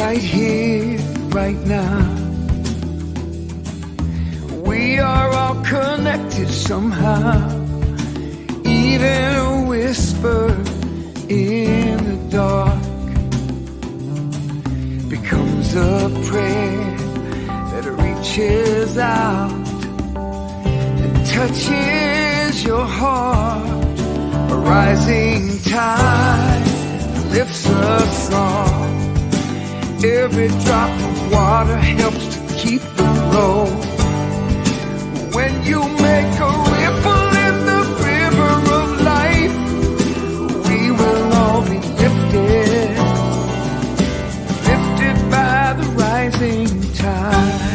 right here, right now. We are all connected somehow. Even a whisper in the dark becomes a prayer that reaches out and touches your heart. A rising tide lifts us all. Every drop of water helps to keep the flow. When you make a ripple in the river of life, we will all be lifted, lifted by the rising tide.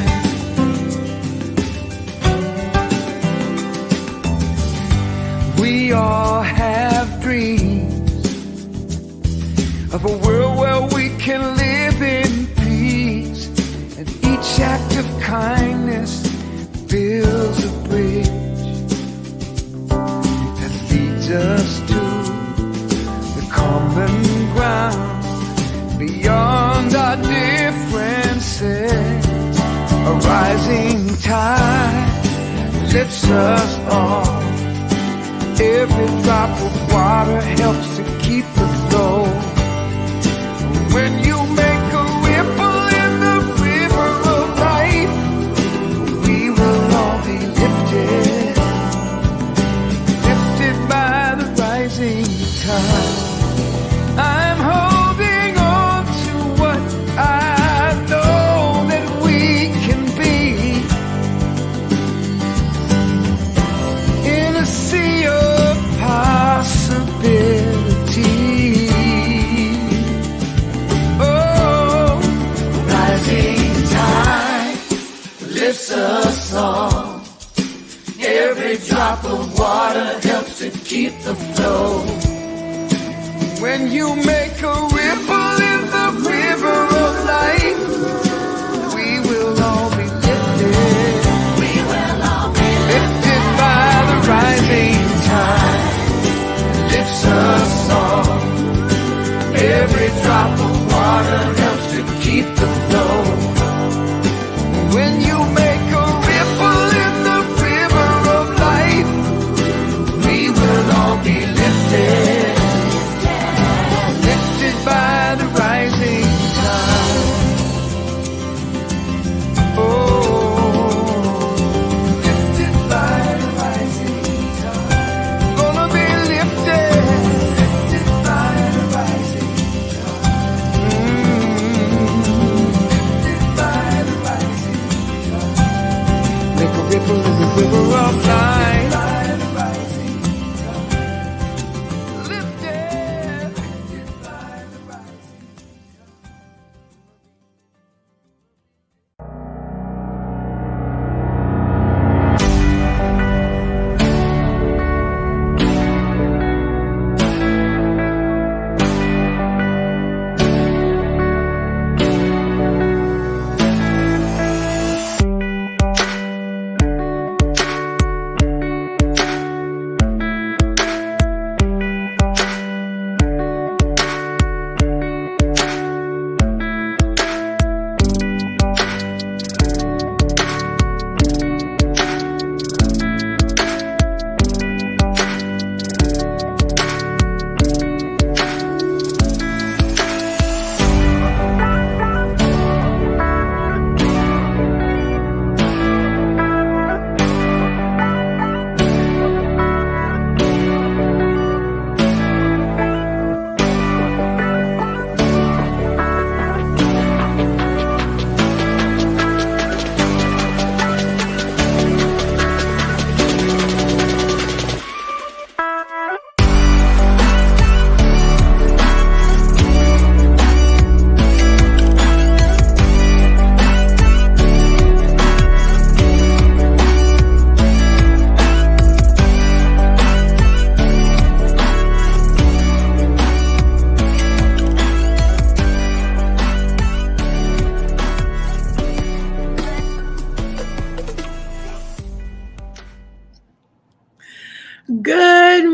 We all have dreams of a world where we can live in peace, and each act of kindness builds a bridge that leads us to the common ground. Beyond our differences, a rising tide lifts us all. Every drop of water helps to keep the flow. When you make a ripple in the river of life, we will all be lifted, lifted by the rising tide. I'm holding on to what I know that we can be. In a sea of possibility. Lifts us all. Every drop of water helps to keep the flow. When you make a ripple in the river of life, we will all be lifted. We will all be lifted by the rising tide. Lifts us all. Every drop of water helps to keep the flow. When you make a ripple in the river of life, we will all be lifted, lifted by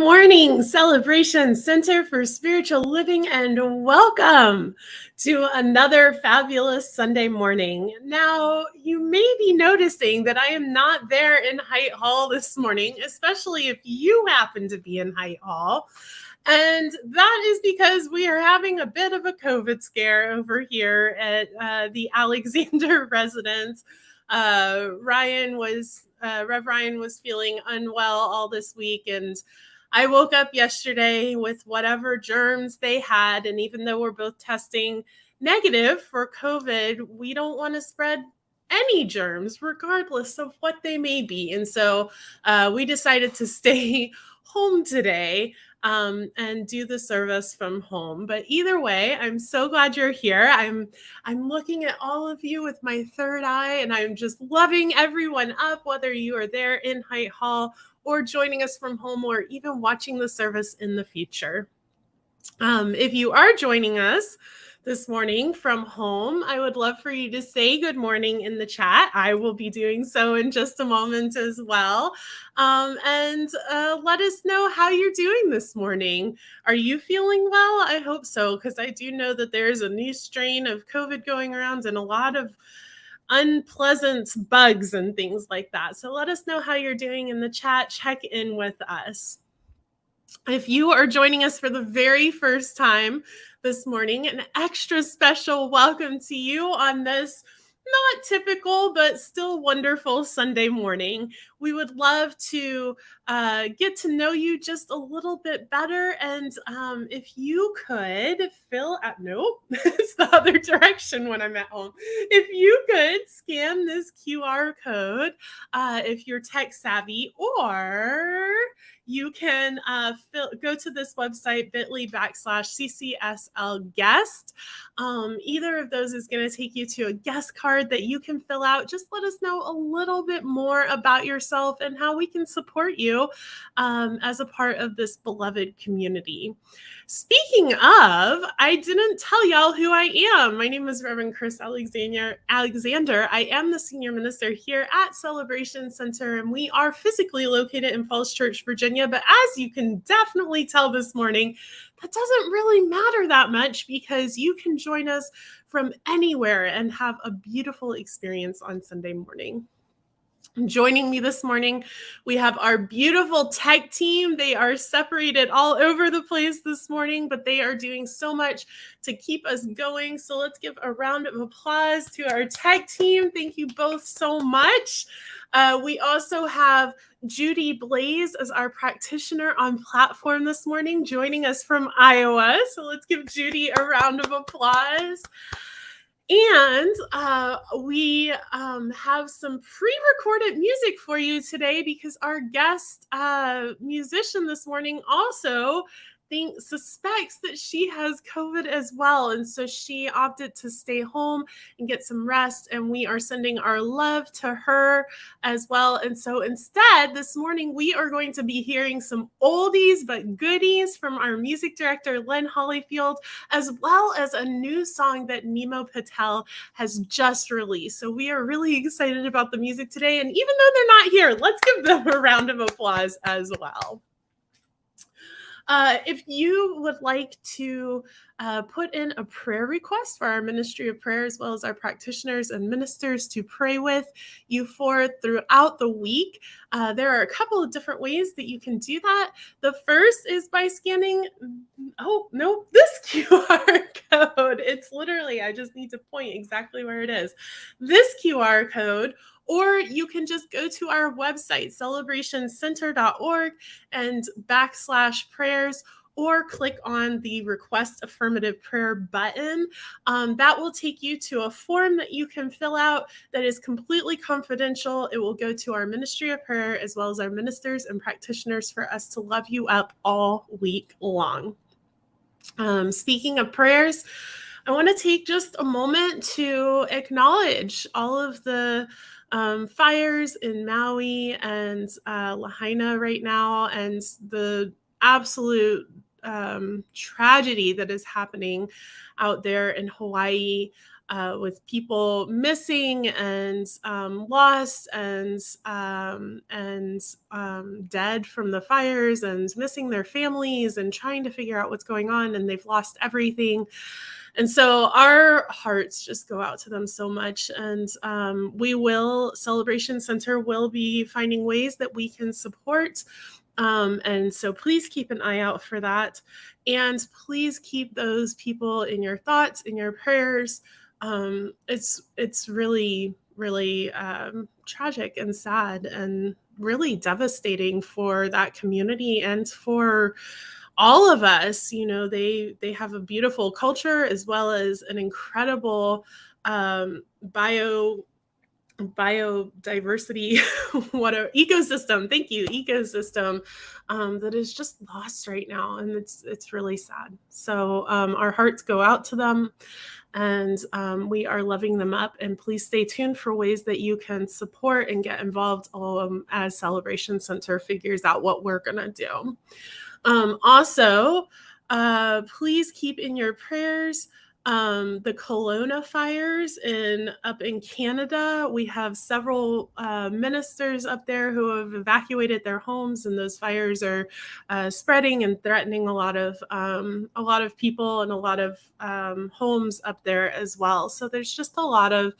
morning, Celebration Center for Spiritual Living, and welcome to another fabulous Sunday morning. Now, you may be noticing that I am not there in Height Hall this morning, especially if you happen to be in Height Hall. And that is because we are having a bit of a COVID scare over here at the Alexander residence. Rev Ryan was feeling unwell all this week, and I woke up yesterday with whatever germs they had. And even though we're both testing negative for COVID, we don't want to spread any germs, regardless of what they may be. And so we decided to stay home today and do the service from home. But either way, I'm so glad you're here. I'm looking at all of you with my third eye, and I'm just loving everyone up, whether you are there in Height Hall or joining us from home, or even watching the service in the future. If you are joining us this morning from home, I would love for you to say good morning in the chat. I will be doing so in just a moment as well. And let us know how you're doing this morning. Are you feeling well? I hope so, because I do know that there's a new strain of COVID going around and a lot of unpleasant bugs and things like that. So let us know how you're doing in the chat. Check in with us. If you are joining us for the very first time this morning, an extra special welcome to you on this not typical, but still wonderful Sunday morning. We would love to get to know you just a little bit better. And if you could fill out, nope, it's the other direction when I'm at home. If you could scan this QR code, if you're tech savvy, or you can go to this website, bit.ly/CCSL guest. Either of those is going to take you to a guest card that you can fill out. Just let us know a little bit more about yourself and how we can support you as a part of this beloved community. Speaking of, I didn't tell y'all who I am. My name is Reverend Kris Alexander. I am the senior minister here at Celebration Center, and we are physically located in Falls Church, Virginia. But as you can definitely tell this morning, that doesn't really matter that much, because you can join us from anywhere and have a beautiful experience on Sunday morning. Joining me this morning, we have our beautiful tech team. They are separated all over the place this morning, but they are doing so much to keep us going. So let's give a round of applause to our tech team. Thank you both so much. We also have Judy Blaze as our practitioner on platform this morning, joining us from Iowa. So let's give Judy a round of applause. And we have some pre-recorded music for you today, because our guest musician this morning also suspects that she has COVID as well. And so she opted to stay home and get some rest. And we are sending our love to her as well. And so instead, this morning, we are going to be hearing some oldies but goodies from our music director, Lynn Hollyfield, as well as a new song that Nemo Patel has just released. So we are really excited about the music today. And even though they're not here, let's give them a round of applause as well. If you would like to put in a prayer request for our ministry of prayer, as well as our practitioners and ministers to pray with you for throughout the week, there are a couple of different ways that you can do that. The first is by scanning, this QR code. It's literally, I just need to point exactly where it is. This QR code. Or you can just go to our website, celebrationcenter.org, and /prayers, or click on the Request Affirmative Prayer button. That will take you to a form that you can fill out that is completely confidential. It will go to our ministry of prayer, as well as our ministers and practitioners, for us to love you up all week long. Speaking of prayers, I want to take just a moment to acknowledge all of the fires in Maui and Lahaina right now, and the absolute tragedy that is happening out there in Hawaii. with people missing and lost and dead from the fires and missing their families and trying to figure out what's going on, and they've lost everything. And so our hearts just go out to them so much. And Celebration Center will be finding ways that we can support. And so please keep an eye out for that. And please keep those people in your thoughts, in your prayers. It's really, really tragic and sad and really devastating for that community and for all of us. You know, they have a beautiful culture as well as an incredible biodiversity, ecosystem. Thank you, ecosystem that is just lost right now, and it's really sad. So our hearts go out to them, and we are loving them up. And please stay tuned for ways that you can support and get involved as Celebration Center figures out what we're gonna do. Also, please keep in your prayers the Kelowna fires up in Canada. We have several ministers up there who have evacuated their homes, and those fires are spreading and threatening a lot of people and a lot of homes up there as well. So there's just a lot of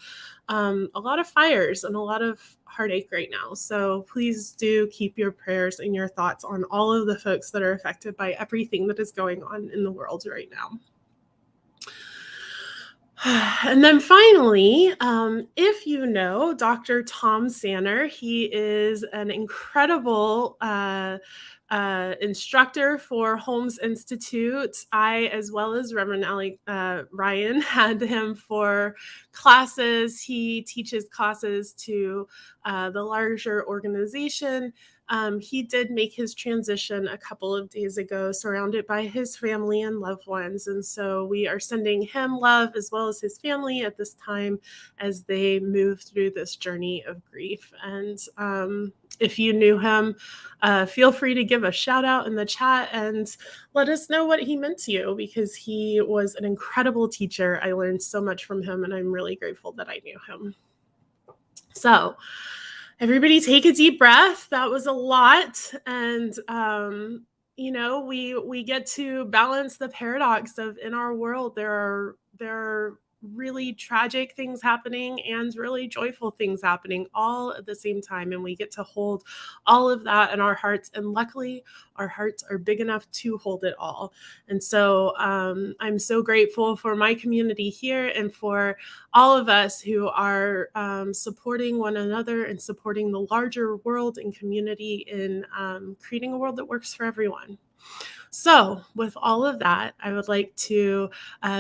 fires and a lot of heartache right now. So please do keep your prayers and your thoughts on all of the folks that are affected by everything that is going on in the world right now. And then finally, if you know Dr. Tom Sanner, he is an incredible instructor for Holmes Institute. I, as well as Reverend Ryan, had him for classes. He teaches classes to the larger organization. He did make his transition a couple of days ago, surrounded by his family and loved ones. And so we are sending him love as well as his family at this time as they move through this journey of grief. And if you knew him, feel free to give a shout out in the chat and let us know what he meant to you, because he was an incredible teacher. I learned so much from him, and I'm really grateful that I knew him. So everybody take a deep breath. That was a lot. And, we get to balance the paradox of, in our world, there are really tragic things happening and really joyful things happening all at the same time. And we get to hold all of that in our hearts. And luckily, our hearts are big enough to hold it all. And so I'm so grateful for my community here and for all of us who are supporting one another and supporting the larger world and community in creating a world that works for everyone. So with all of that, I would like to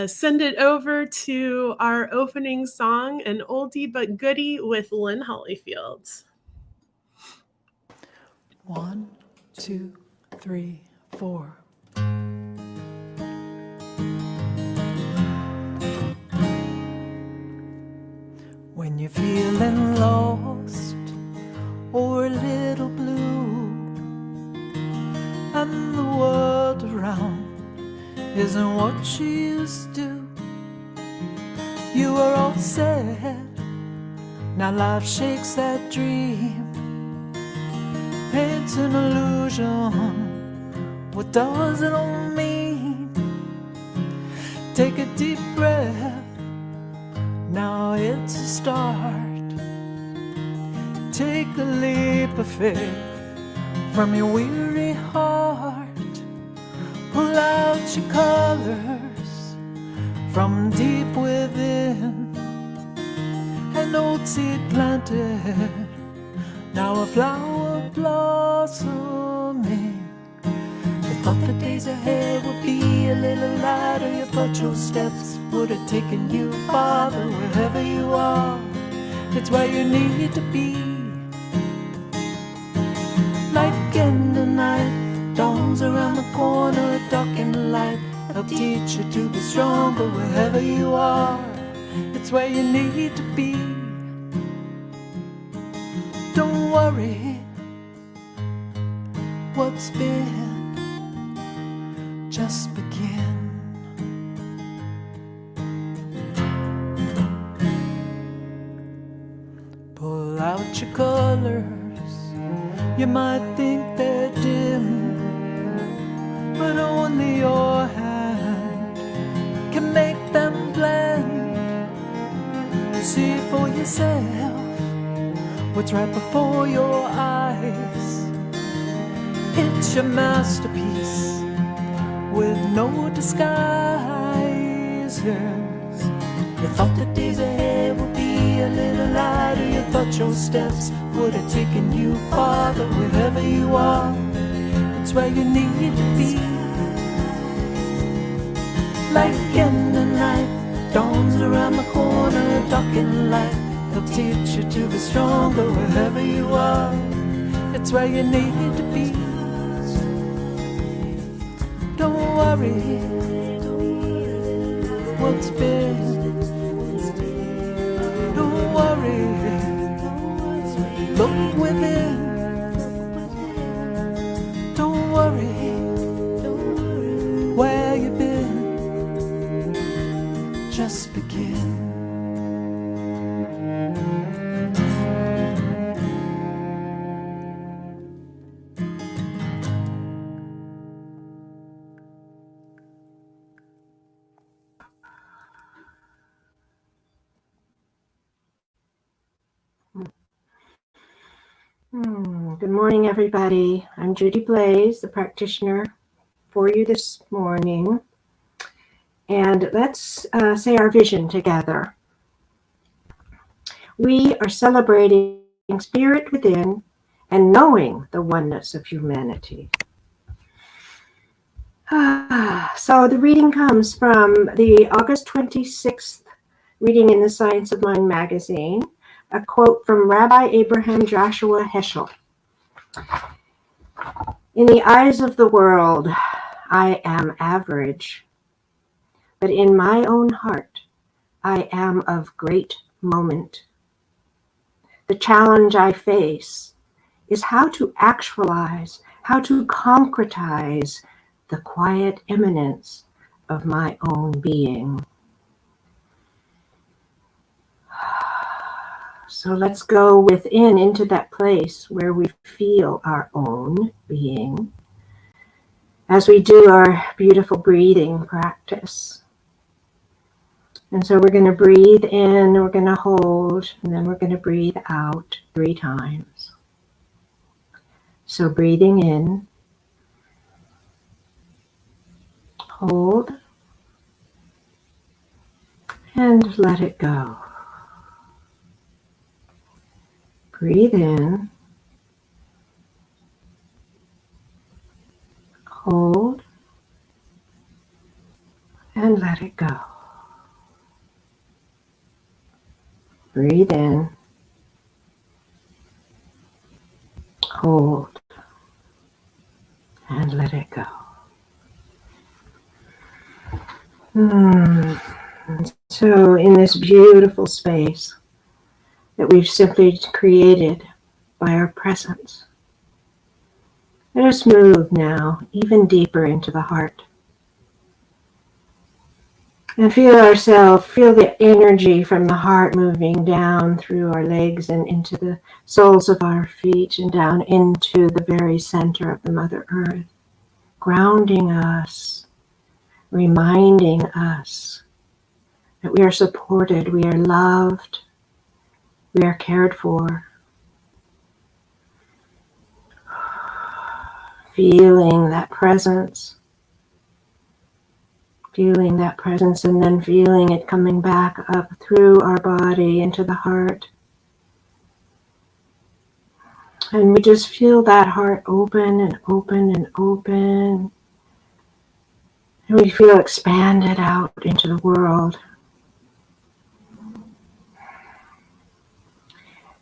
send it over to our opening song, an oldie but goodie with Lynn Hollyfield. 1, 2, 3, 4. When you're feeling lost or a little blue, and the world around isn't what you used to, you are all set. Now life shakes that dream, it's an illusion. What does it all mean? Take a deep breath, now it's a start. Take a leap of faith from your weary heart. Pull out your colors from deep within. An old seed planted, now a flower blossoming. You thought the days ahead would be a little lighter. You thought your steps would have taken you farther. Wherever you are, it's where you need to be. Like in the night, dawn's around the corner, dark in the light. I'll teach you to be stronger. Wherever you are, it's where you need to be. Don't worry what's been, just begin. out your colors. You might think they're dim, but only your hand can make them blend. See for yourself what's right before your eyes. It's your masterpiece with no disguises. You thought the days ahead would be a little lighter. You thought your steps would have taken you farther. Wherever you are, it's where you need to be. Like in the night, dawn's around the corner, darkened light. They'll teach you to be stronger. Wherever you are, it's where you need to be. Don't worry what's been. Don't worry, look within. Don't worry where you've been. Just begin. Good morning, everybody. I'm Judy Blaze, the practitioner for you this morning. And let's say our vision together. We are celebrating spirit within and knowing the oneness of humanity. So the reading comes from the August 26th reading in the Science of Mind magazine, a quote from Rabbi Abraham Joshua Heschel. In the eyes of the world, I am average, but in my own heart, I am of great moment. The challenge I face is how to actualize, how to concretize the quiet immanence of my own being. So let's go within into that place where we feel our own being as we do our beautiful breathing practice. And so we're going to breathe in, we're going to hold, and then we're going to breathe out 3 times. So breathing in, hold, and let it go. Breathe in, hold, and let it go. Breathe in, hold, and let it go. So in this beautiful space that we've simply created by our presence, let us move now even deeper into the heart. And feel the energy from the heart moving down through our legs and into the soles of our feet and down into the very center of the Mother Earth, grounding us, reminding us that we are supported, we are loved, we are cared for. Feeling that presence, and then feeling it coming back up through our body into the heart. And we just feel that heart open and open and open. And we feel expanded out into the world.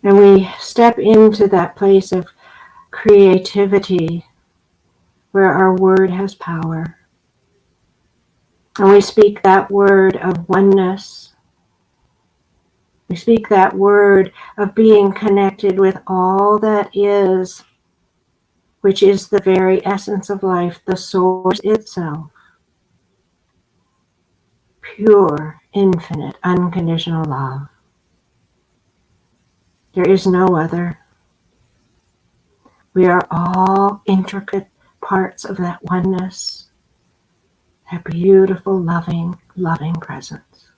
And we step into that place of creativity where our word has power. And we speak that word of oneness. We speak that word of being connected with all that is, which is the very essence of life, the source itself. Pure, infinite, unconditional love. There is no other. We are all intricate parts of that oneness, that beautiful, loving, loving presence.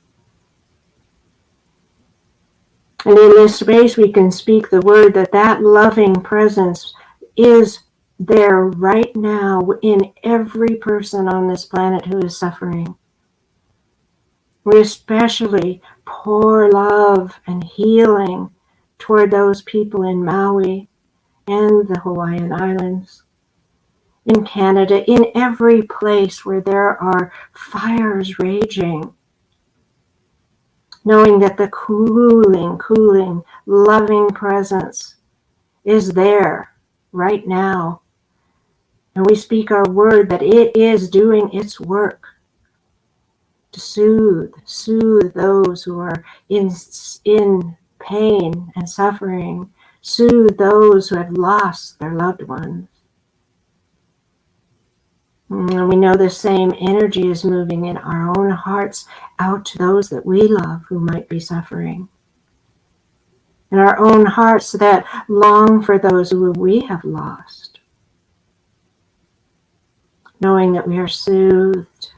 And in this space, we can speak the word that loving presence is there right now in every person on this planet who is suffering. We especially pour love and healing toward those people in Maui and the Hawaiian Islands, in Canada, in every place where there are fires raging, knowing that the cooling, loving presence is there right now. And we speak our word that it is doing its work to soothe those who are in pain and suffering, soothe those who have lost their loved ones. And we know the same energy is moving in our own hearts out to those that we love who might be suffering. In our own hearts that long for those who we have lost. Knowing that we are soothed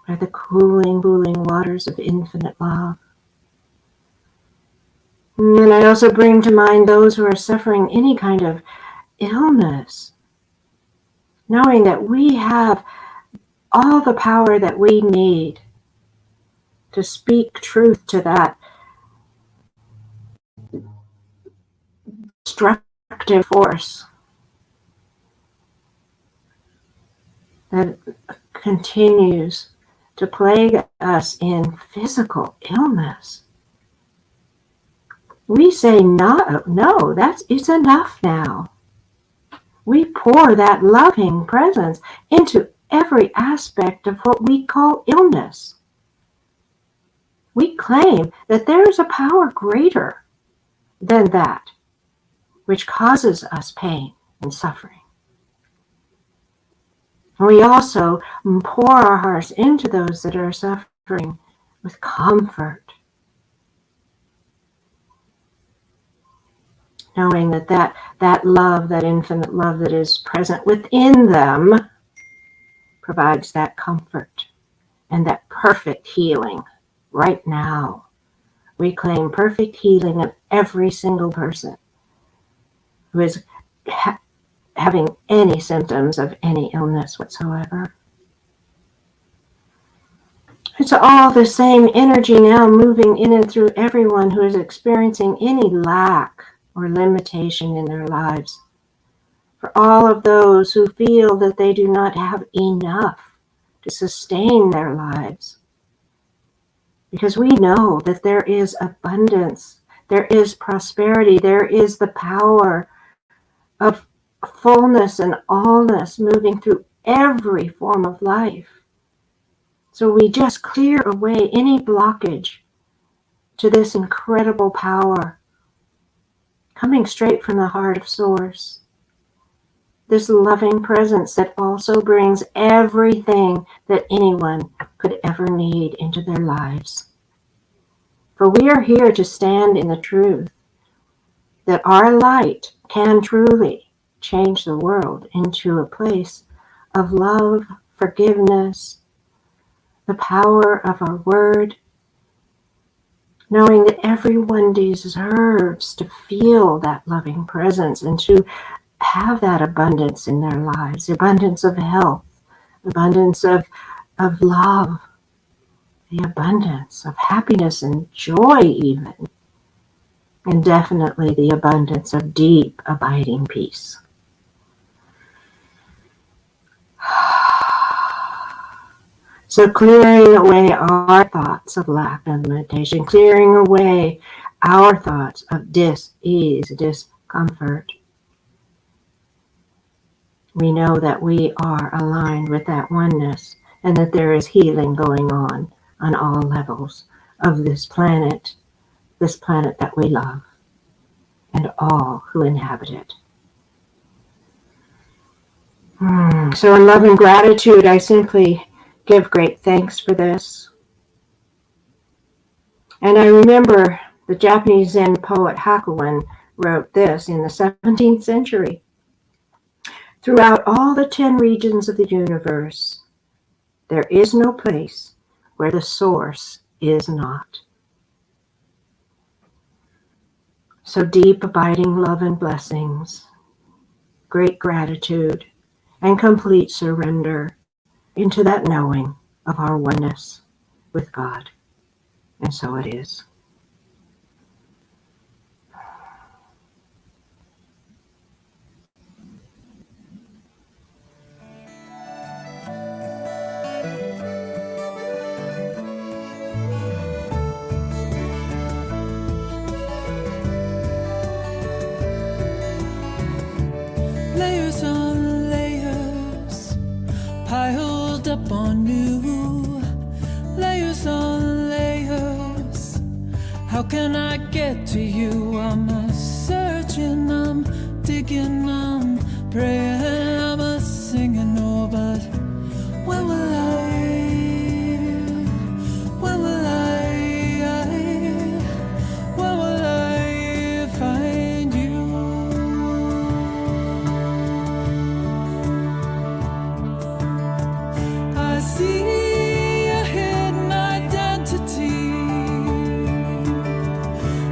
by the cooling waters of infinite love. And I also bring to mind those who are suffering any kind of illness, knowing that we have all the power that we need to speak truth to that destructive force that continues to plague us in physical illness. We say no, it's enough now. We pour that loving presence into every aspect of what we call illness. We claim that there is a power greater than that which causes us pain and suffering. We also pour our hearts into those that are suffering with comfort, knowing that love, that infinite love that is present within them provides that comfort and that perfect healing right now. We claim perfect healing of every single person who is having any symptoms of any illness whatsoever. It's all the same energy now moving in and through everyone who is experiencing any lack or limitation in their lives. For all of those who feel that they do not have enough to sustain their lives. Because we know that there is abundance, there is prosperity, there is the power of fullness and allness moving through every form of life. So we just clear away any blockage to this incredible power coming straight from the heart of Source. This loving presence that also brings everything that anyone could ever need into their lives. For we are here to stand in the truth that our light can truly change the world into a place of love, forgiveness, the power of our word, knowing that everyone deserves to feel that loving presence and to have that abundance in their lives, abundance of health, abundance of love, the abundance of happiness and joy even, and definitely the abundance of deep, abiding peace. So clearing away our thoughts of lack and limitation, clearing away our thoughts of dis-ease, discomfort. We know that we are aligned with that oneness and that there is healing going on all levels of this planet that we love, and all who inhabit it. So in love and gratitude, I simply give great thanks for this. And I remember The Japanese Zen poet Hakuin wrote this in the 17th century. Throughout all the 10 regions of the universe, there is no place where the source is not. So deep abiding love and blessings, great gratitude, and complete surrender into that knowing of our oneness with God. And so it is. Layers on layers, piled up on you. Layers on layers, how can I get to you? I'm a searching, I'm digging, I'm praying, I'm a singing, oh, but when will when will when will I find you? I see a hidden identity.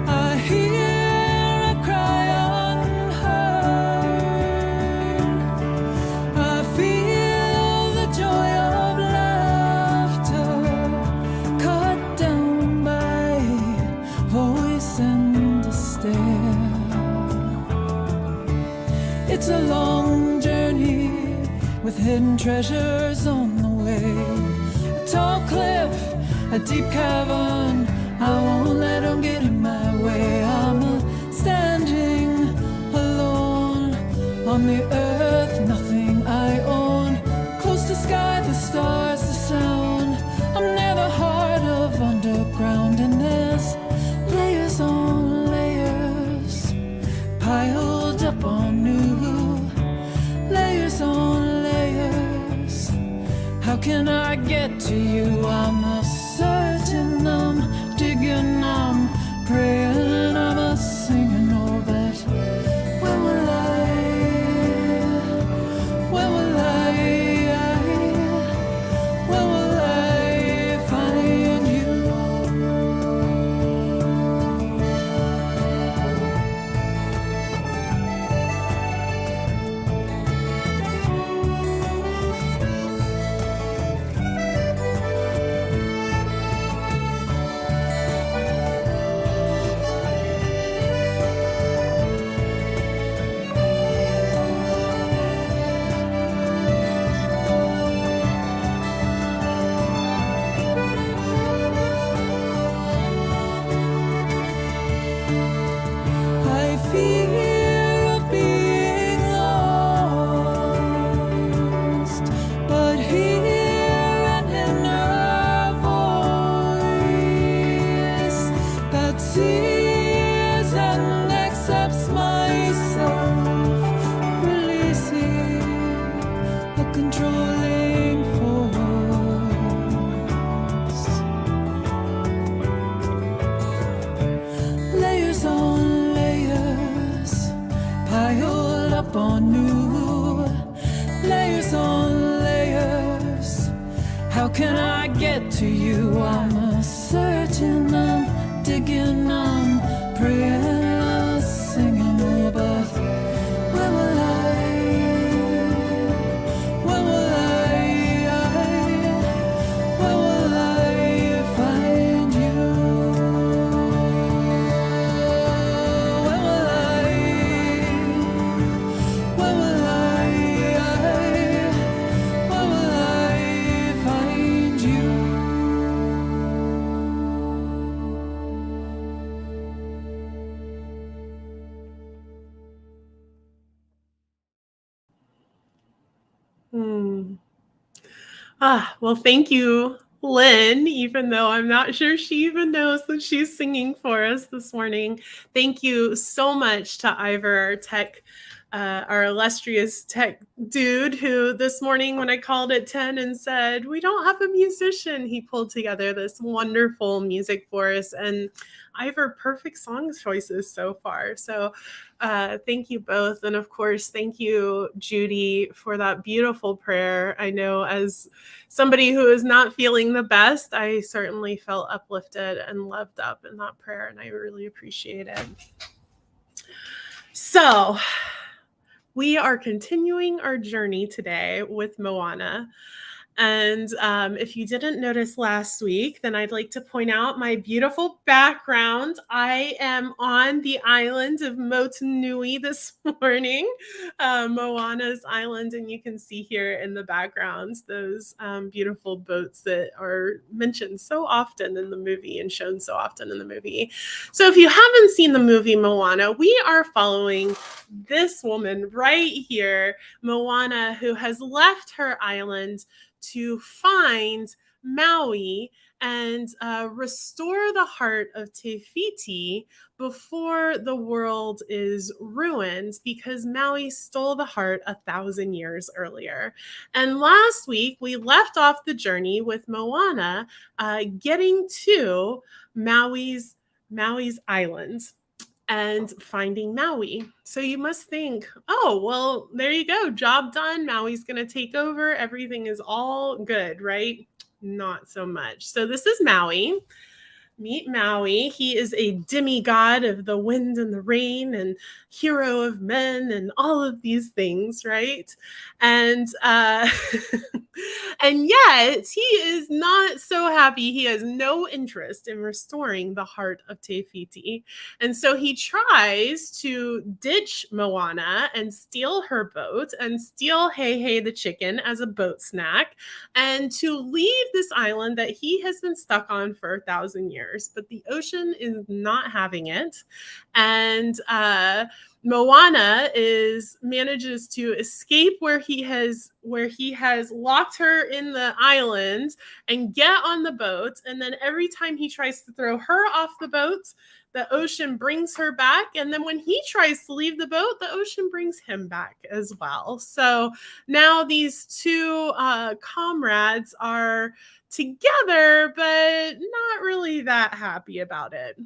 I hear a cry unheard. I feel the joy of laughter cut down by voice and a stare. It's a long journey with hidden treasures on the way. A tall cliff, a deep cavern, I won't let them get in my way. I'm standing alone on the earth, nothing I own. Close to sky, the stars, the sound. I'm never heart of underground, and there's layers on layers piled up on you. Layers on layers, how can I get to you? I'm a searching, I'm digging, I'm praying, I'm a singing, oh, but when will when will when will I find you? I fear of being lost, but hear an inner voice that sees and accepts myself, releasing a controlling force. Layers on layers, piled up on you. Layers on layers, how can I get to you? I'm searching, I'm digging, I'm praying, I'm singing, oh, but when will when will when will I find you? When will when will when will I find you? Well, thank you, Lynn, even though I'm not sure she even knows that she's singing for us this morning. Thank you so much to Ivor, our tech our illustrious tech dude, who this morning when I called at 10 and said, we don't have a musician, he pulled together this wonderful music for us. And I have heard perfect song choices so far. So thank you both. And of course, thank you, Judy, for that beautiful prayer. I know as somebody who is not feeling the best, I certainly felt uplifted and loved up in that prayer, and I really appreciate it. So we are continuing our journey today with Moana. And if you didn't notice last week, then I'd like to point out my beautiful background. I am on the island of Motunui this morning, Moana's island. And you can see here in the background those beautiful boats that are mentioned so often in the movie and shown so often in the movie. So if you haven't seen the movie Moana, we are following this woman right here, Moana, who has left her island to find Maui and restore the heart of Te Fiti before the world is ruined, because Maui stole the heart 1,000 years earlier. And last week, we left off the journey with Moana getting to Maui's island and finding Maui. So you must think, oh, well, there you go. Job done. Maui's going to take over. Everything is all good, right? Not so much. So this is Maui. Meet Maui. He is a demigod of the wind and the rain and hero of men and all of these things, right? And and yet he is not so happy. He has no interest in restoring the heart of Te Fiti. And so he tries to ditch Moana and steal her boat and steal Hei the chicken as a boat snack, and to leave this island that he has been stuck on for 1,000 years. But the ocean is not having it. And Moana manages to escape where he has locked her in the island and get on the boat. And then every time he tries to throw her off the boat, the ocean brings her back. And then when he tries to leave the boat, the ocean brings him back as well. So now these two comrades are together, but not really that happy about it.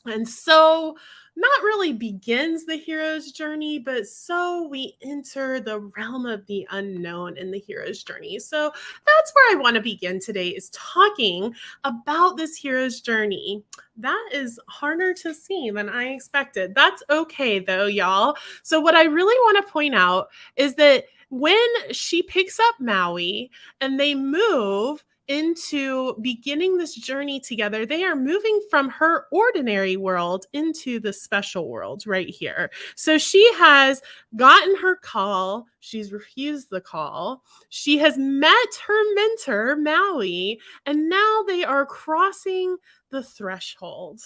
And so not really begins the hero's journey, but so we enter the realm of the unknown in the hero's journey. So that's where I want to begin today, is talking about this hero's journey. That is harder to see than I expected. That's okay though, y'all. So what I really want to point out is that when she picks up Maui and they move into beginning this journey together, they are moving from her ordinary world into the special world right here. So she has gotten her call. She's refused the call. She has met her mentor, Maui, and now they are crossing the threshold.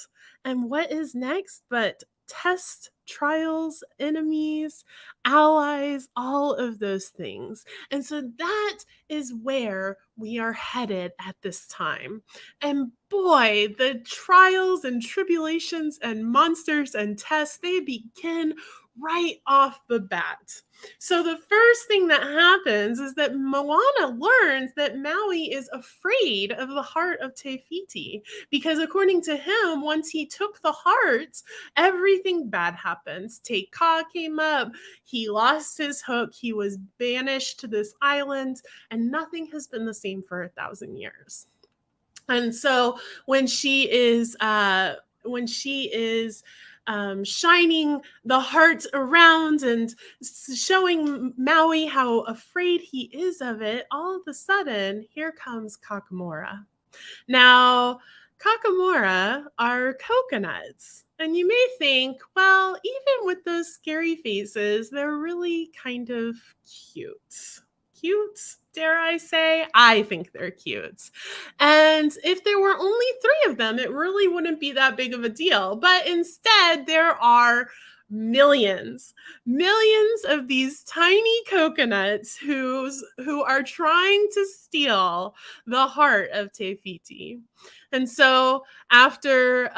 And what is next but test, trials, enemies, allies, all of those things. And so that is where we are headed at this time. And boy, the trials and tribulations and monsters and tests, they begin right off the bat. So the first thing that happens is that Moana learns that Maui is afraid of the heart of Te Fiti, because according to him, once he took the heart, everything bad happens. Te Ka came up, he lost his hook, he was banished to this island, and nothing has been the same for 1,000 years. And so when she is shining the heart around and showing Maui how afraid he is of it, all of a sudden, here comes Kakamora. Now, Kakamora are coconuts. And you may think, well, even with those scary faces, they're really kind of cute. Cute, dare I say? I think they're cute. And if there were only 3 of them, it really wouldn't be that big of a deal. But instead, there are millions of these tiny coconuts who are trying to steal the heart of Te Fiti. And so after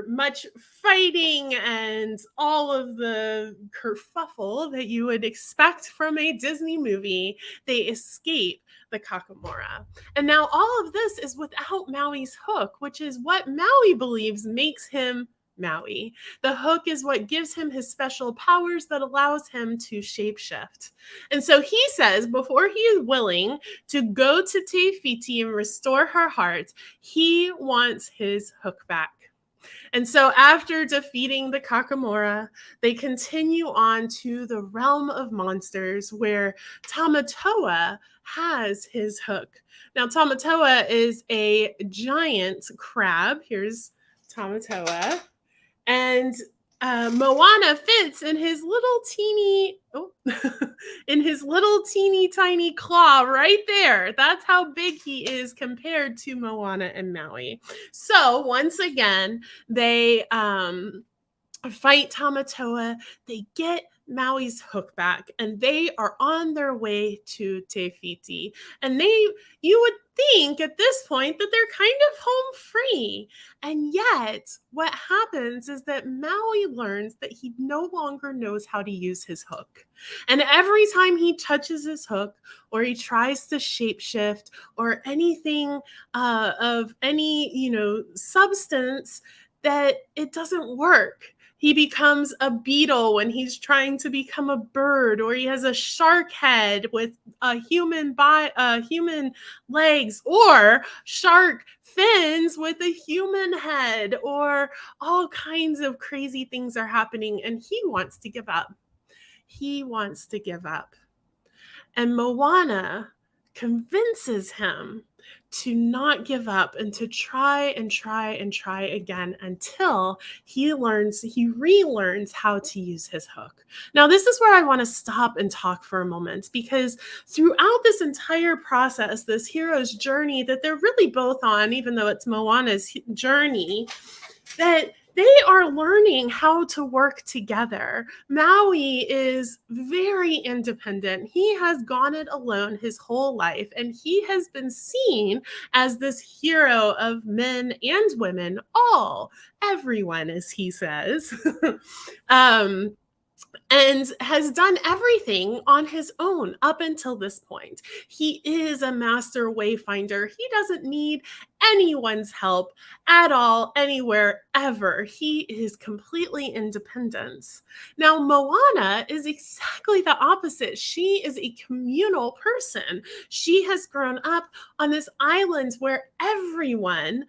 much fighting and all of the kerfuffle that you would expect from a Disney movie, they escape the Kakamora. And now all of this is without Maui's hook, which is what Maui believes makes him Maui. The hook is what gives him his special powers that allows him to shapeshift. And so he says before he is willing to go to Te Fiti and restore her heart, he wants his hook back. And so after defeating the Kakamora, they continue on to the realm of monsters where Tamatoa has his hook. Now, Tamatoa is a giant crab. Here's Tamatoa. And Moana fits in his little teeny, tiny claw right there. That's how big he is compared to Moana and Maui. So once again, they fight Tamatoa. They get Maui's hook back, and they are on their way to Te Fiti. And you would think at this point that they're kind of home free. And yet what happens is that Maui learns that he no longer knows how to use his hook. And every time he touches his hook or he tries to shapeshift or anything of any, substance, that it doesn't work. He becomes a beetle when he's trying to become a bird, or he has a shark head with a human legs, or shark fins with a human head, or all kinds of crazy things are happening, and he wants to give up. He wants to give up. And Moana convinces him to not give up and to try and try and try again until he relearns how to use his hook. Now, this is where I want to stop and talk for a moment, because throughout this entire process, this hero's journey that they're really both on, even though it's Moana's journey, that they are learning how to work together. Maui is very independent. He has gone it alone his whole life, and he has been seen as this hero of men and women, everyone, as he says. And has done everything on his own up until this point. He is a master wayfinder. He doesn't need anyone's help at all, anywhere, ever. He is completely independent. Now, Moana is exactly the opposite. She is a communal person. She has grown up on this island where everyone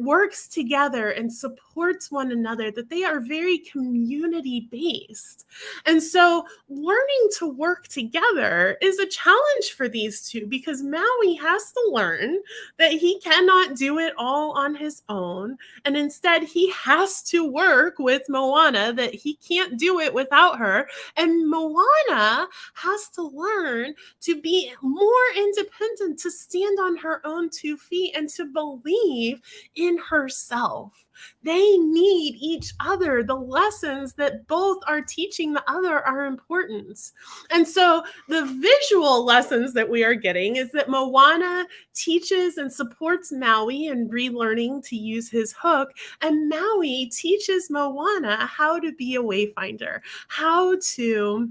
works together and supports one another, that they are very community-based. And so learning to work together is a challenge for these two, because Maui has to learn that he cannot do it all on his own, and instead he has to work with Moana, that he can't do it without her. And Moana has to learn to be more independent, to stand on her own 2 feet, and to believe in herself. They need each other. The lessons that both are teaching the other are important. And so the visual lessons that we are getting is that Moana teaches and supports Maui in relearning to use his hook, and Maui teaches Moana how to be a wayfinder, how to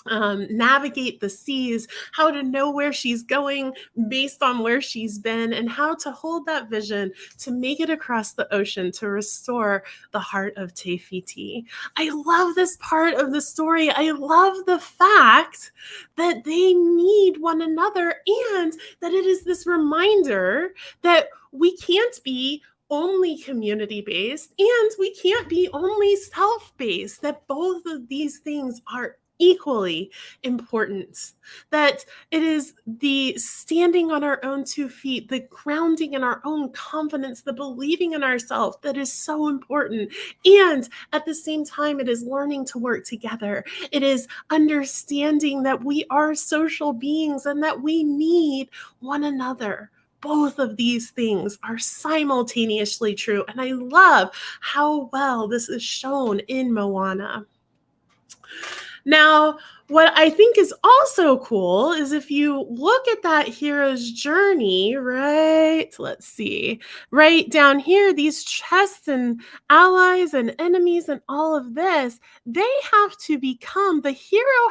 navigate the seas, how to know where she's going based on where she's been, and how to hold that vision to make it across the ocean to restore the heart of Te Fiti. I love this part of the story. I love the fact that they need one another, and that it is this reminder that we can't be only community-based and we can't be only self-based, that both of these things are equally important, that it is the standing on our own 2 feet, the grounding in our own confidence, the believing in ourselves that is so important. And at the same time, it is learning to work together. It is understanding that we are social beings and that we need one another. both of these things are simultaneously true. And I love how well this is shown in Moana. Now, what I think is also cool is if you look at that hero's journey, right? Let's see, right down here, these chests and allies and enemies and all of this, the hero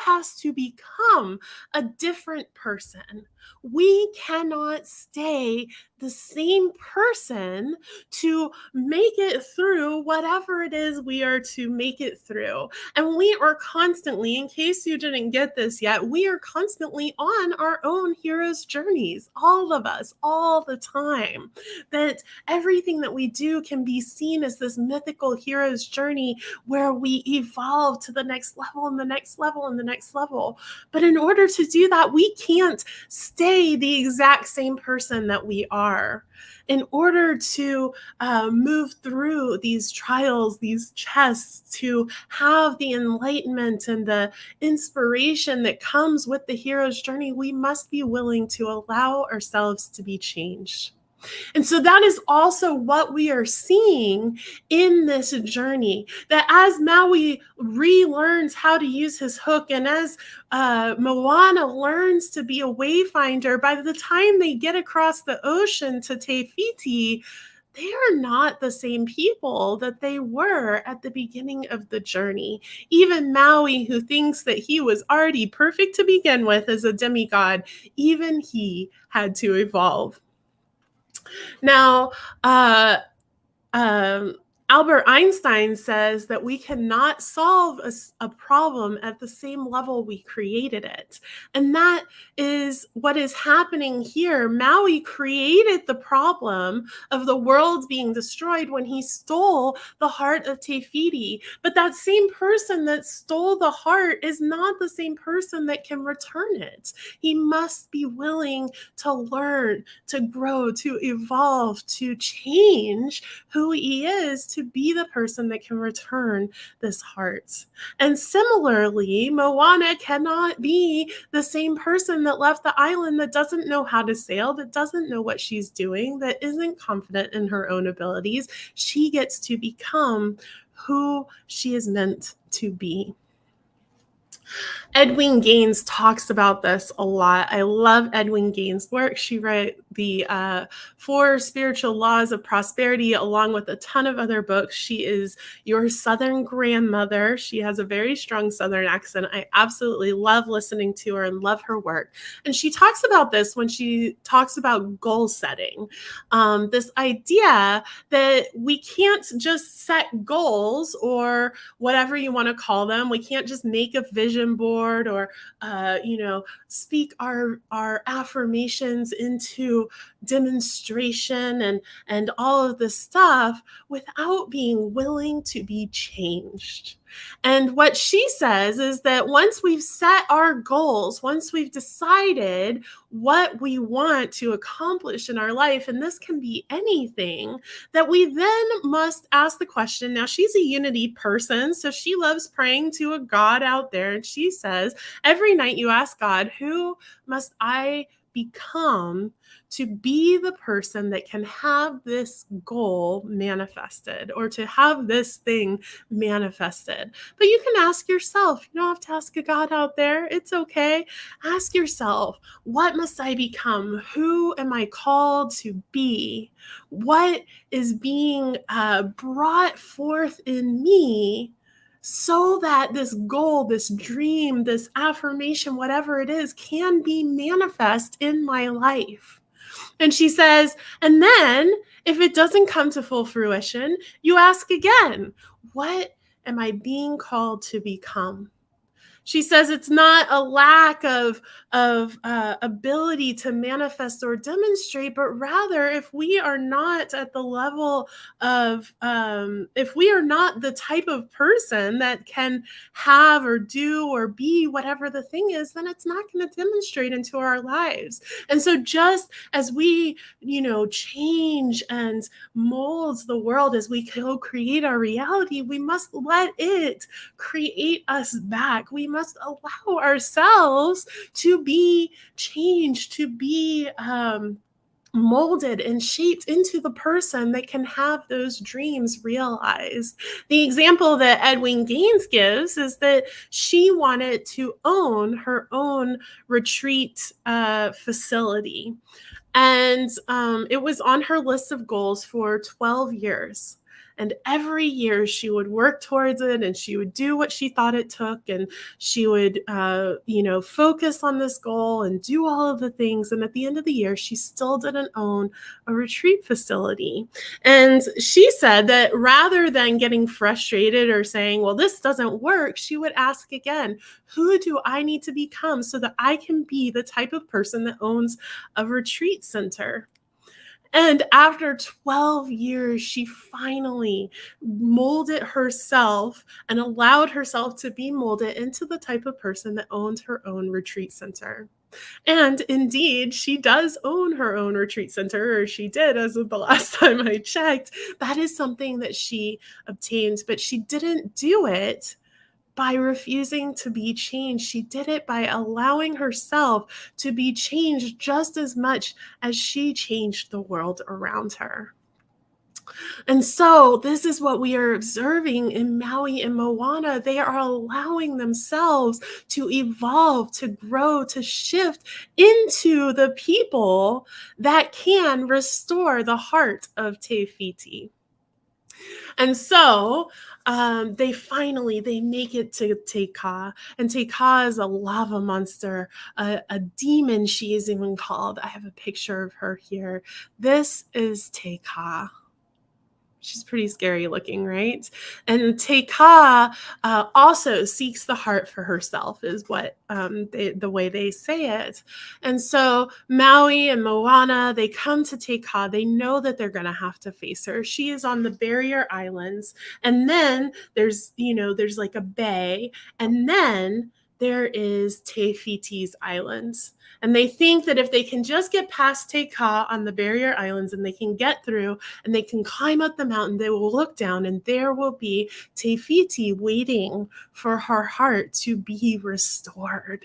has to become a different person. We cannot stay the same person to make it through whatever it is we are to make it through. And we are constantly, in case you didn't get this yet, we are constantly on our own hero's journeys, all of us, all the time. That everything that we do can be seen as this mythical hero's journey where we evolve to the next level and the next level and the next level. But in order to do that, we can't stay the exact same person that we are. In order to move through these trials, these tests, to have the enlightenment and the inspiration that comes with the hero's journey, we must be willing to allow ourselves to be changed. And so that is also what we are seeing in this journey, that as Maui relearns how to use his hook, and as Moana learns to be a wayfinder, by the time they get across the ocean to Te Fiti, they are not the same people that they were at the beginning of the journey. Even Maui, who thinks that he was already perfect to begin with as a demigod, even he had to evolve. Now, Albert Einstein says that we cannot solve a problem at the same level we created it. And that is what is happening here. Maui created the problem of the world being destroyed when he stole the heart of Te Fiti. But that same person that stole the heart is not the same person that can return it. He must be willing to learn, to grow, to evolve, to change who he is, to be the person that can return this heart. And similarly, Moana cannot be the same person that left the island, that doesn't know how to sail, that doesn't know what she's doing, that isn't confident in her own abilities. She gets to become who she is meant to be. Edwin Gaines talks about this a lot. I love Edwin Gaines' work. She wrote the 4 Spiritual Laws of Prosperity, along with a ton of other books. She is your Southern grandmother. She has a very strong Southern accent. I absolutely love listening to her and love her work. And she talks about this when she talks about goal setting. This idea that we can't just set goals, or whatever you want to call them. We can't just make a vision board, or speak our affirmations into demonstration and all of this stuff without being willing to be changed. And what she says is that once we've set our goals, once we've decided what we want to accomplish in our life, and this can be anything, that we then must ask the question. Now, she's a unity person, so she loves praying to a God out there. And she says, every night you ask God, who must I become to be the person that can have this goal manifested, or to have this thing manifested? But you can ask yourself. You don't have to ask a God out there. It's okay. Ask yourself, what must I become? Who am I called to be? What is being brought forth in me, so that this goal, this dream, this affirmation, whatever it is, can be manifest in my life? And she says, and then if it doesn't come to full fruition, you ask again, what am I being called to become? She says it's not a lack of ability to manifest or demonstrate, but rather if we are not at the level of, if we are not the type of person that can have or do or be whatever the thing is, then it's not going to demonstrate into our lives. And so just as we, change and mold the world, as we co-create our reality, we must let it create us back. We must allow ourselves to be changed, to be molded and shaped into the person that can have those dreams realized. The example that Edwin Gaines gives is that she wanted to own her own retreat facility. And it was on her list of goals for 12 years. And every year she would work towards it, and she would do what she thought it took, and she would, focus on this goal and do all of the things. And at the end of the year, she still didn't own a retreat facility. And she said that rather than getting frustrated or saying, well, this doesn't work, she would ask again, who do I need to become so that I can be the type of person that owns a retreat center? And after 12 years, she finally molded herself and allowed herself to be molded into the type of person that owned her own retreat center. And indeed, she does own her own retreat center, or she did as of the last time I checked. That is something that she obtained, but she didn't do it by refusing to be changed. She did it by allowing herself to be changed just as much as she changed the world around her. And so this is what we are observing in Maui and Moana. They are allowing themselves to evolve, to grow, to shift into the people that can restore the heart of Te Fiti. And so they make it to Te Ka, and Te Ka is a lava monster, a demon she is even called. I have a picture of her here. This is Te Ka. She's pretty scary looking, right? And Te Ka also seeks the heart for herself, is what the way they say it. And so Maui and Moana, they come to Te Ka. They know that they're going to have to face her. She is on the barrier islands, and then there's like a bay, and then there is Te Fiti's islands. And they think that if they can just get past Te Ka on the barrier islands and they can get through and they can climb up the mountain, they will look down and there will be Te Fiti waiting for her heart to be restored.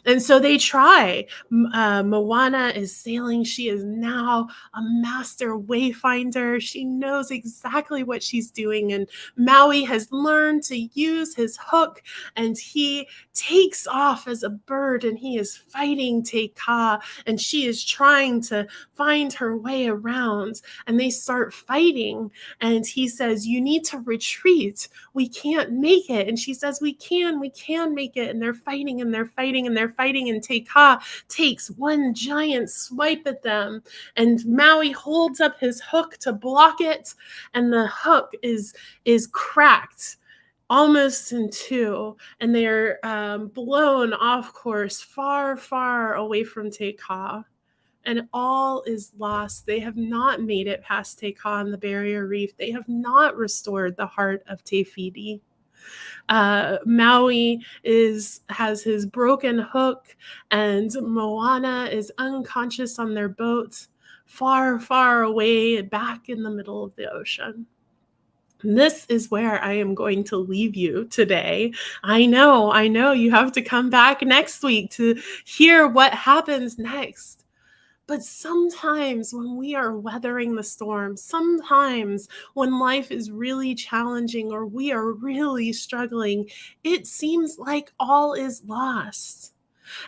And so they try. Moana is sailing. She is now a master wayfinder. She knows exactly what she's doing. And Maui has learned to use his hook, and he takes off as a bird, and he is fighting Te Ka, and she is trying to find her way around. And they start fighting, and he says, you need to retreat. We can't make it. And she says, we can make it. And they're fighting, and they're fighting, and they're fighting, and Te Ka takes one giant swipe at them, and Maui holds up his hook to block it, and the hook is cracked almost in two, and they're blown off course far, far away from Te Ka. And all is lost. They have not made it past Te Ka on the barrier reef. They have not restored the heart of Te Fiti. Maui has his broken hook, and Moana is unconscious on their boat, far, far away back in the middle of the ocean. And this is where I am going to leave you today. I know you have to come back next week to hear what happens next. But sometimes when we are weathering the storm, sometimes when life is really challenging or we are really struggling, it seems like all is lost.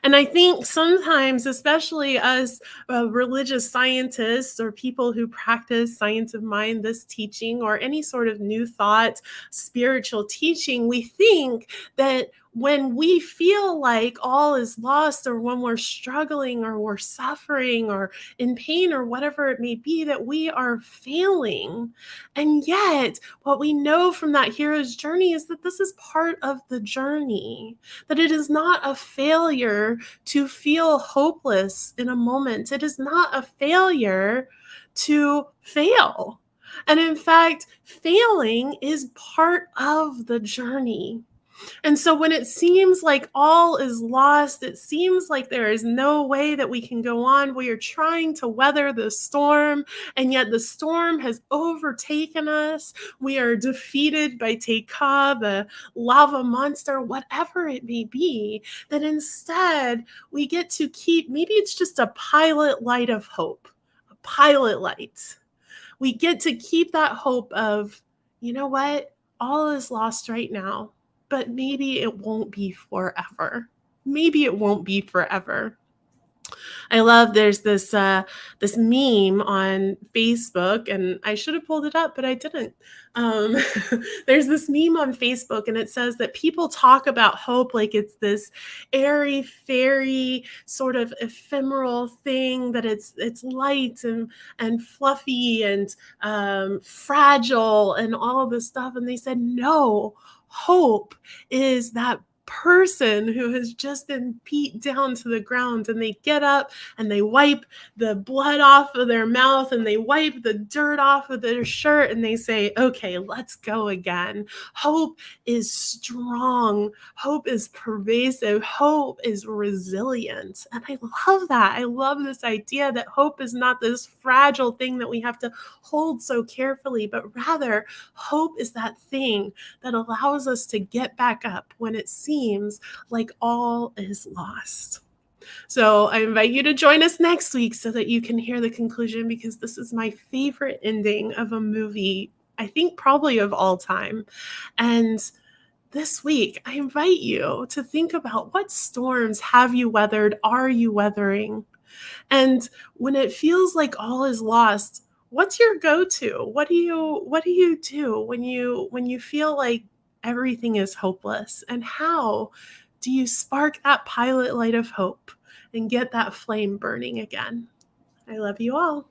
And I think sometimes, especially as religious scientists or people who practice science of mind, this teaching or any sort of new thought, spiritual teaching, we think that when we feel like all is lost, or when we're struggling or we're suffering or in pain or whatever it may be, that we are failing. And yet, what we know from that hero's journey is that this is part of the journey, that it is not a failure to feel hopeless in a moment. It is not a failure to fail. And in fact, failing is part of the journey. And so when it seems like all is lost, it seems like there is no way that we can go on. We are trying to weather the storm, and yet the storm has overtaken us. We are defeated by Te Ka, the lava monster, whatever it may be, that instead we get to keep, maybe it's just a pilot light of hope. A pilot light. We get to keep that hope of, you know what? All is lost right now, but maybe it won't be forever. Maybe it won't be forever. I love there's this meme on Facebook, and I should have pulled it up, but I didn't. There's this meme on Facebook, and it says that people talk about hope like it's this airy, fairy, sort of ephemeral thing, that it's light and fluffy and fragile and all of this stuff. And they said, no, hope is that person who has just been beat down to the ground, and they get up and they wipe the blood off of their mouth and they wipe the dirt off of their shirt and they say, okay, let's go again. Hope is strong. Hope is pervasive. Hope is resilient. And I love that. I love this idea that hope is not this fragile thing that we have to hold so carefully, but rather hope is that thing that allows us to get back up when it seems like all is lost. So I invite you to join us next week so that you can hear the conclusion, because this is my favorite ending of a movie, I think probably of all time. And this week, I invite you to think about, what storms have you weathered? Are you weathering? And when it feels like all is lost, what's your go-to? What do you do when you feel like everything is hopeless? And how do you spark that pilot light of hope and get that flame burning again? I love you all.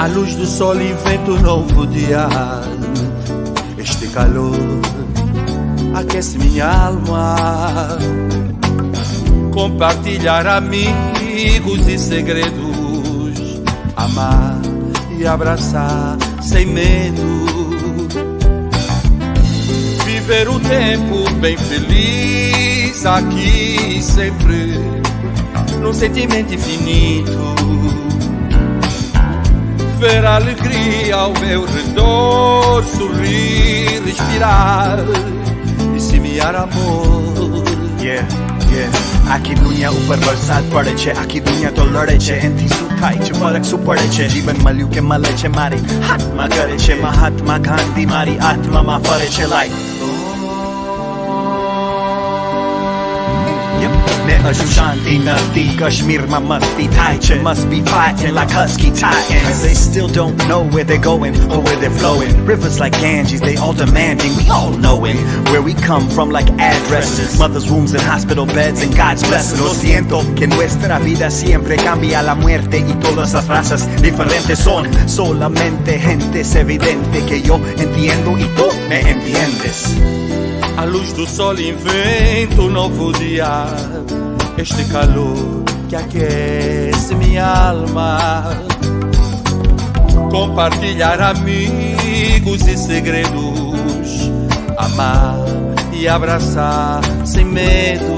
A luz do sol inventa um novo dia. Este calor aquece minha alma. Compartilhar amigos e segredos, amar e abraçar sem medo. Viver o tempo bem feliz aqui e sempre, num sentimento infinito. Ver a alegria ao meu redor, sorrir, respirar e semear amor. Yeah, yeah. Aki dunia ऊपर बरसात पड़े छे, आखी दुनिया तो लड़े छे, एनथी શું થાય છે ફરક શું પડે છે? જીવન મળ્યું કે મળે છે મારી હાથમાં કરે છે, મહાત્મા ગાંધી મારી આત્મામાં ફરે છે like Ne haju shanti nati, Kashmirma masti taiche, must be fighting like husky titans. They still don't know where they're going or where they're flowing. Rivers like Ganges, they all demanding, we all knowing where we come from like addresses, mothers' wombs and hospital beds and God's blessings. Lo siento que nuestra vida siempre cambia, la muerte y todas las razas diferentes son solamente gentes, evidente que yo entiendo y tú me entiendes. A luz do sol inventa um novo dia, este calor que aquece minha alma. Compartilhar amigos e segredos, amar e abraçar sem medo.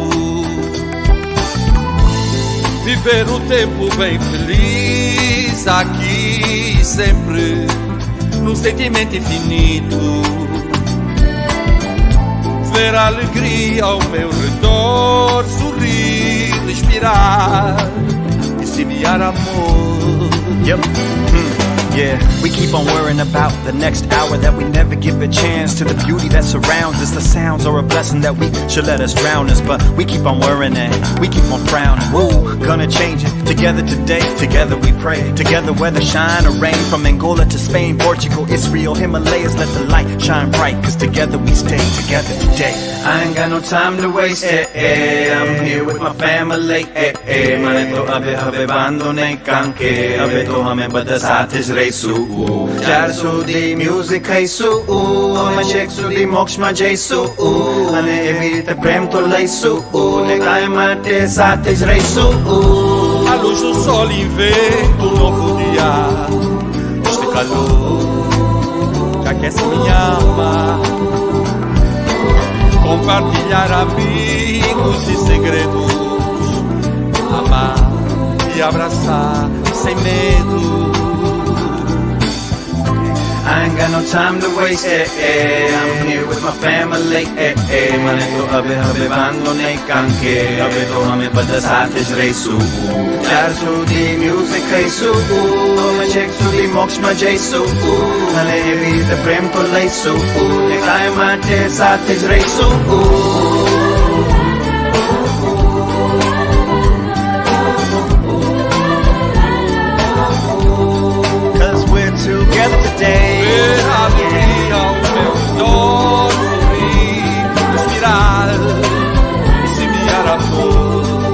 Viver o tempo bem feliz aqui e sempre, num sentimento infinito. Ver a alegria ao meu redor, sorrir, respirar e semear amor. Yep. Yeah, we keep on worrying about the next hour that we never give a chance to the beauty that surrounds us. The sounds are a blessing that we should let us drown us, but we keep on worrying and we keep on frowning. Woo, gonna change it. Together today, together we pray. Together weather shine or rain, from Angola to Spain, Portugal, Israel, Himalayas, let the light shine bright, cause together we stay together today. I ain't got no time to waste, I'm here with my family, Mane to abhe bando nahi kanke, abhe to hame bada saath is reisu. Jar sudi music haisu, hame shek sudi moksha ma jaisu, ane evi rite prem to laisu, ne kai mate saath is reisu. A luz do sol inventa um novo dia, este calor que aquece minha alma. compartilhar amigos e segredos, amar e abraçar sem medo. I ain't got no time to waste, I'm here with my family, Mane to abhi bando nahi kanke, abhi to hame bada saath rahe su. Char sudi music hai su, me check sudi moksha ma jai su. Nale evi the prem ko lai su, nikai mate saath rahe su. Together today, alegria ao meu redor, sorrir, respirar e semear amor.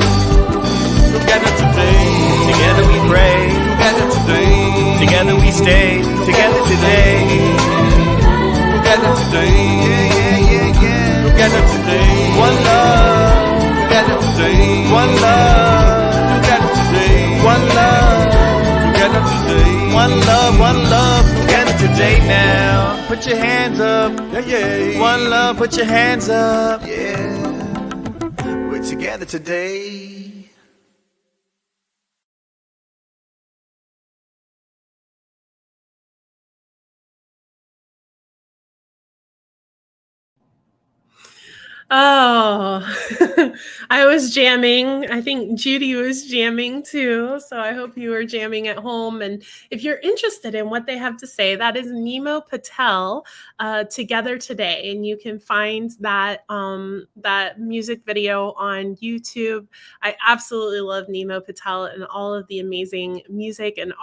Together today, together we pray, together today, together we stay, together today, together today, together today, one love, together today, one love, together today, one love. together today, one love, together today now. Put your hands up, yeah. One love, put your hands up, yeah. We're together today. Oh, I was jamming. I think Judy was jamming too. So I hope you were jamming at home. And if you're interested in what they have to say, that is Nemo Patel, Together Today. And you can find that that music video on YouTube. I absolutely love Nemo Patel and all of the amazing music and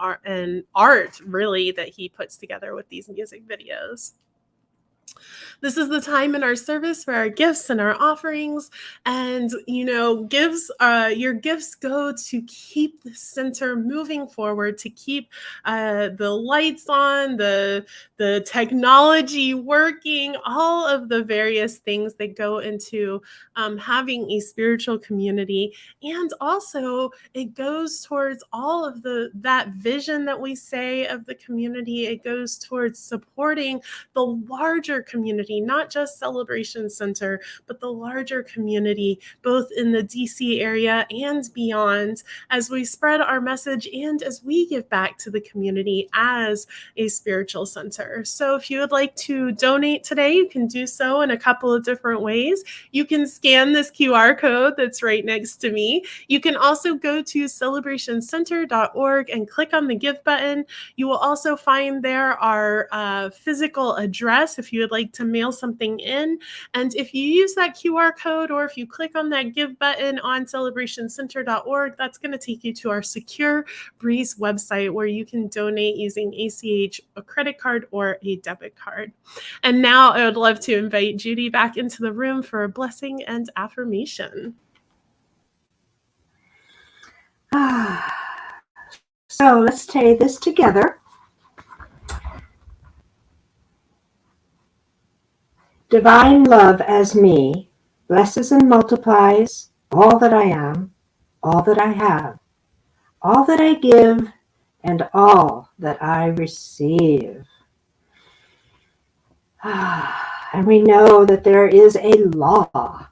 art really that he puts together with these music videos. This is the time in our service for our gifts and our offerings. And, you know, your gifts go to keep the center moving forward, to keep the lights on, the technology working, all of the various things that go into having a spiritual community. And also it goes towards all of that vision that we say of the community. It goes towards supporting the larger community, not just Celebration Center, but the larger community, both in the DC area and beyond, as we spread our message and as we give back to the community as a spiritual center. So if you would like to donate today, you can do so in a couple of different ways. You can scan this QR code that's right next to me. You can also go to celebrationcenter.org and click on the give button. You will also find there our physical address if you would like to mail something in. And if you use that QR code or if you click on that give button on celebrationcenter.org, that's going to take you to our Secure Breeze website where you can donate using ACH, a credit card, or a debit card. And now I would love to invite Judy back into the room for a blessing and affirmation. So let's say this together. Divine love as me blesses and multiplies all that I am, all that I have, all that I give, and all that I receive. And we know that there is a law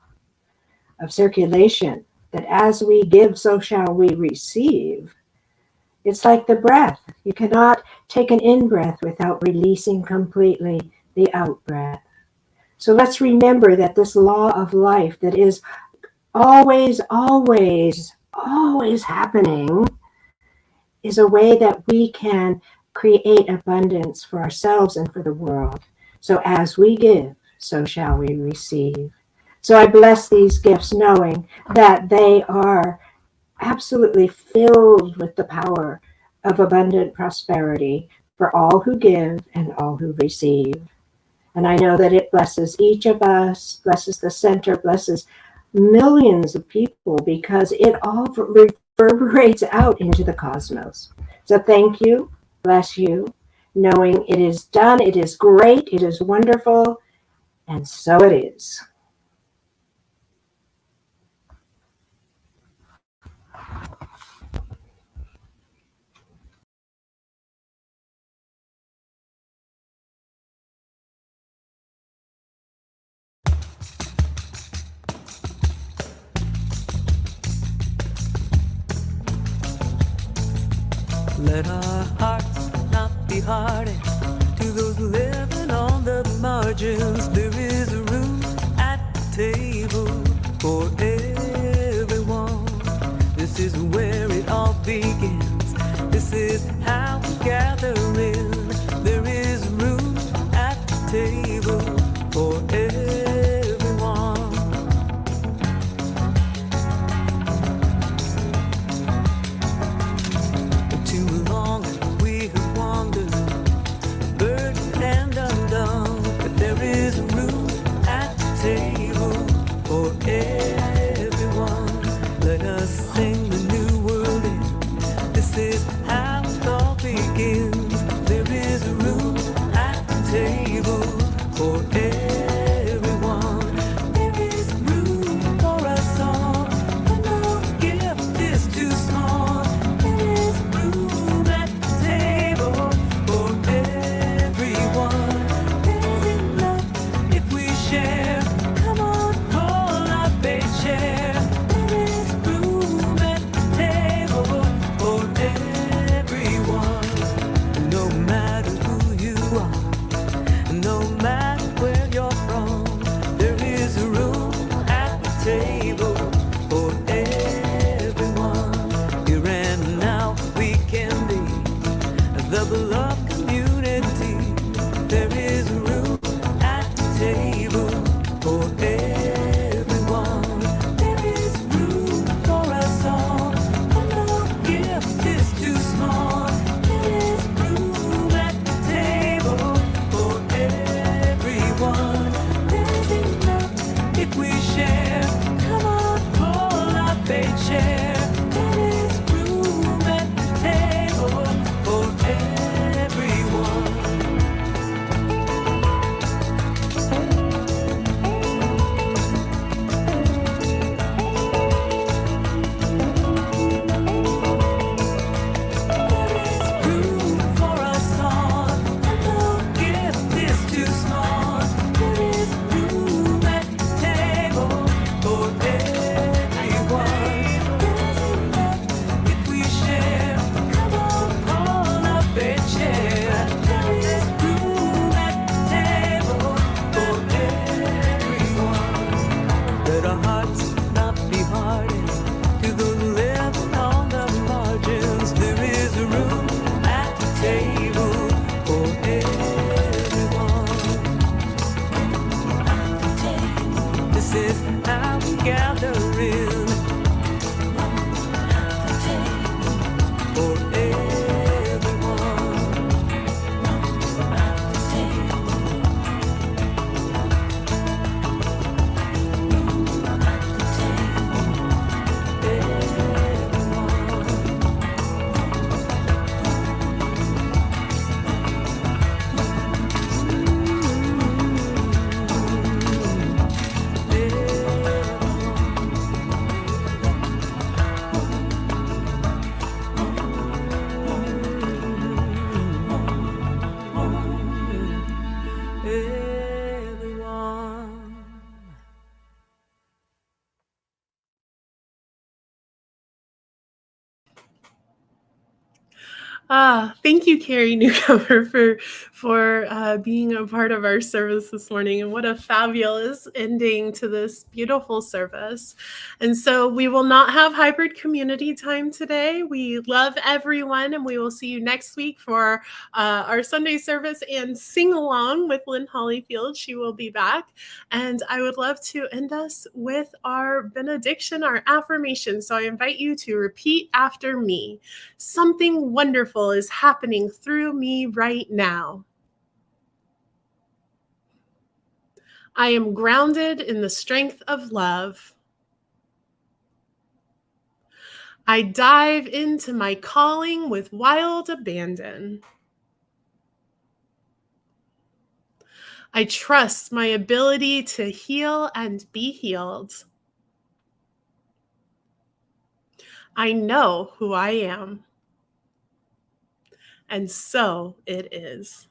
of circulation, that as we give, so shall we receive. It's like the breath. You cannot take an in-breath without releasing completely the out-breath. So let's remember that this law of life that is always, always, always happening is a way that we can create abundance for ourselves and for the world. So as we give, so shall we receive. So I bless these gifts knowing that they are absolutely filled with the power of abundant prosperity for all who give and all who receive. And I know that it blesses each of us, blesses the center, blesses millions of people, because it all reverberates out into the cosmos. So thank you, bless you, knowing it is done, it is great, it is wonderful, and so it is. Let our hearts not be hardened. To those living on the margins, there is a room at the table for everyone. This is where it all begins. This is how we gather in. There is room at the table for everyone. Too long we have wandered, burdened and undone, but there is room at the table for everyone. Let us sing the new world in. This is how it all begins. There is room at the table for everyone. There is room for us all, and no gift is too small. There is room at the table for everyone. There's enough if we share. Come on, pull up a chair. There is room at the table for everyone. No matter who you are, no matter where you're from, there is room at the table for everyone. Here and now we can be the beloved community. There is room at the table for everyone. There is room for us all, and no gift is too small. There is room at the table for everyone. There's enough if we share. Come on, pull up a chair. There is room at the table for everyone. There is room for us all, and no gift is too small. There is room at the table for everyone. There's enough if we share. Come on, pull up a chair. There is room at the table for everyone. Let our hearts not be hardened. To those living on the margins, there is room at the table for everyone. This is how we gather in. For everyone. Everyone. Thank you, Carrie Newcomer, for being a part of our service this morning. And what a fabulous ending to this beautiful service. And so we will not have hybrid community time today. We love everyone, and we will see you next week for our Sunday service and sing along with Lynn Hollyfield. She will be back. And I would love to end us with our benediction, our affirmation. So I invite you to repeat after me. Something wonderful is happening through me right now. I am grounded in the strength of love. I dive into my calling with wild abandon. I trust my ability to heal and be healed. I know who I am. And so it is.